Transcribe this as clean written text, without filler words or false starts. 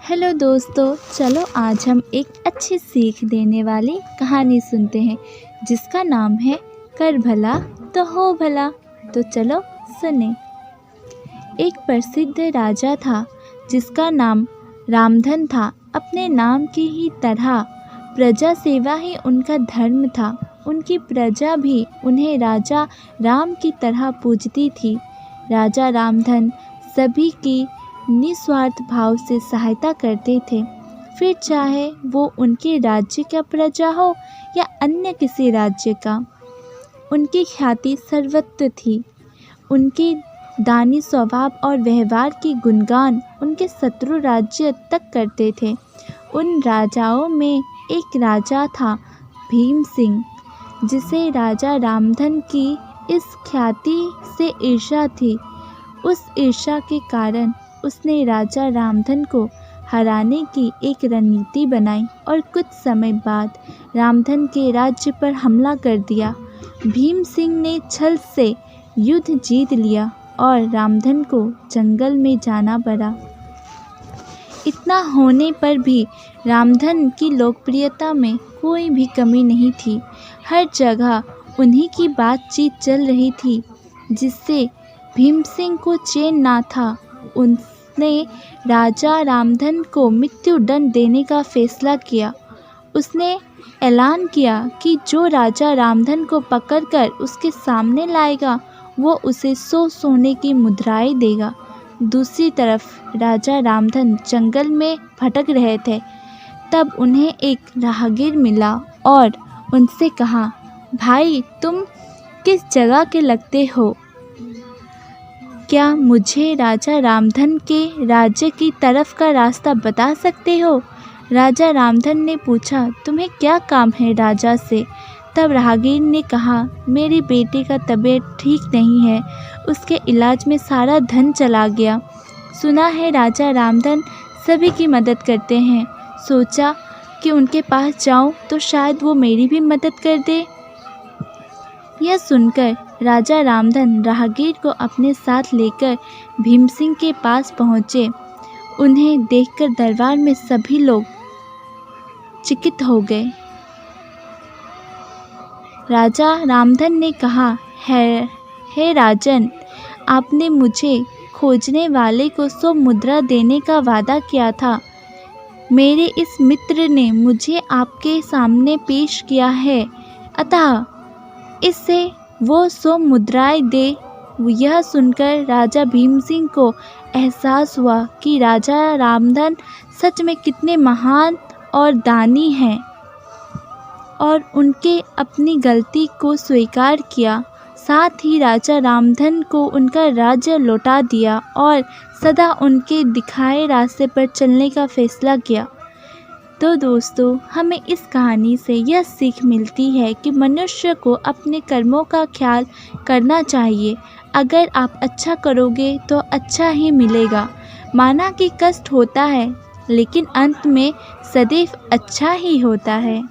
Hello दोस्तों, चलो आज हम एक अच्छी सीख देने वाली कहानी सुनते हैं जिसका नाम है कर भला तो हो भला। तो चलो सुने। एक प्रसिद्ध राजा था जिसका नाम रामधन था। अपने नाम की ही तरह प्रजा सेवा ही उनका धर्म था। उनकी प्रजा भी उन्हें राजा राम की तरह पूजती थी। राजा रामधन सभी की निस्वार्थ भाव से सहायता करते थे, फिर चाहे वो उनके राज्य का प्रजा हो या अन्य किसी राज्य का। उनकी ख्याति सर्वत्र थी। उनके दानी स्वभाव और व्यवहार की गुणगान उनके शत्रु राज्य तक करते थे। उन राजाओं में एक राजा था भीम सिंह, जिसे राजा रामधन की इस ख्याति से ईर्ष्या थी। उस ईर्ष्या के कारण उसने राजा रामधन को हराने की एक रणनीति बनाई और कुछ समय बाद रामधन के राज्य पर हमला कर दिया। भीम सिंह ने छल से युद्ध जीत लिया और रामधन को जंगल में जाना पड़ा। इतना होने पर भी रामधन की लोकप्रियता में कोई भी कमी नहीं थी। हर जगह उन्हीं की बातचीत चल रही थी, जिससे भीम सिंह को चैन ना था। उसने राजा रामधन को मृत्युदंड देने का फैसला किया। उसने ऐलान किया कि जो राजा रामधन को पकड़कर उसके सामने लाएगा वो उसे 100 सोने की मुद्राएं देगा। दूसरी तरफ राजा रामधन जंगल में भटक रहे थे। तब उन्हें एक राहगीर मिला और उनसे कहा, भाई तुम किस जगह के लगते हो? क्या मुझे राजा रामधन के राज्य की तरफ का रास्ता बता सकते हो? राजा रामधन ने पूछा, तुम्हें क्या काम है राजा से? तब राहगीर ने कहा, मेरी बेटी का तबीयत ठीक नहीं है, उसके इलाज में सारा धन चला गया। सुना है राजा रामधन सभी की मदद करते हैं, सोचा कि उनके पास जाऊं तो शायद वो मेरी भी मदद कर दे। यह सुनकर राजा रामधन राहगीर को अपने साथ लेकर भीम सिंह के पास पहुँचे। उन्हें देखकर दरबार में सभी लोग चकित हो गए। राजा रामधन ने कहा, हे राजन, आपने मुझे खोजने वाले को 100 मुद्रा देने का वादा किया था। मेरे इस मित्र ने मुझे आपके सामने पेश किया है, अतः इससे वो 100 मुद्राएं दे। यह सुनकर राजा भीम सिंह को एहसास हुआ कि राजा रामधन सच में कितने महान और दानी हैं, और उनके अपनी गलती को स्वीकार किया। साथ ही राजा रामधन को उनका राज्य लौटा दिया और सदा उनके दिखाए रास्ते पर चलने का फैसला किया। तो दोस्तों, हमें इस कहानी से यह सीख मिलती है कि मनुष्य को अपने कर्मों का ख्याल करना चाहिए। अगर आप अच्छा करोगे तो अच्छा ही मिलेगा। माना कि कष्ट होता है, लेकिन अंत में सदैव अच्छा ही होता है।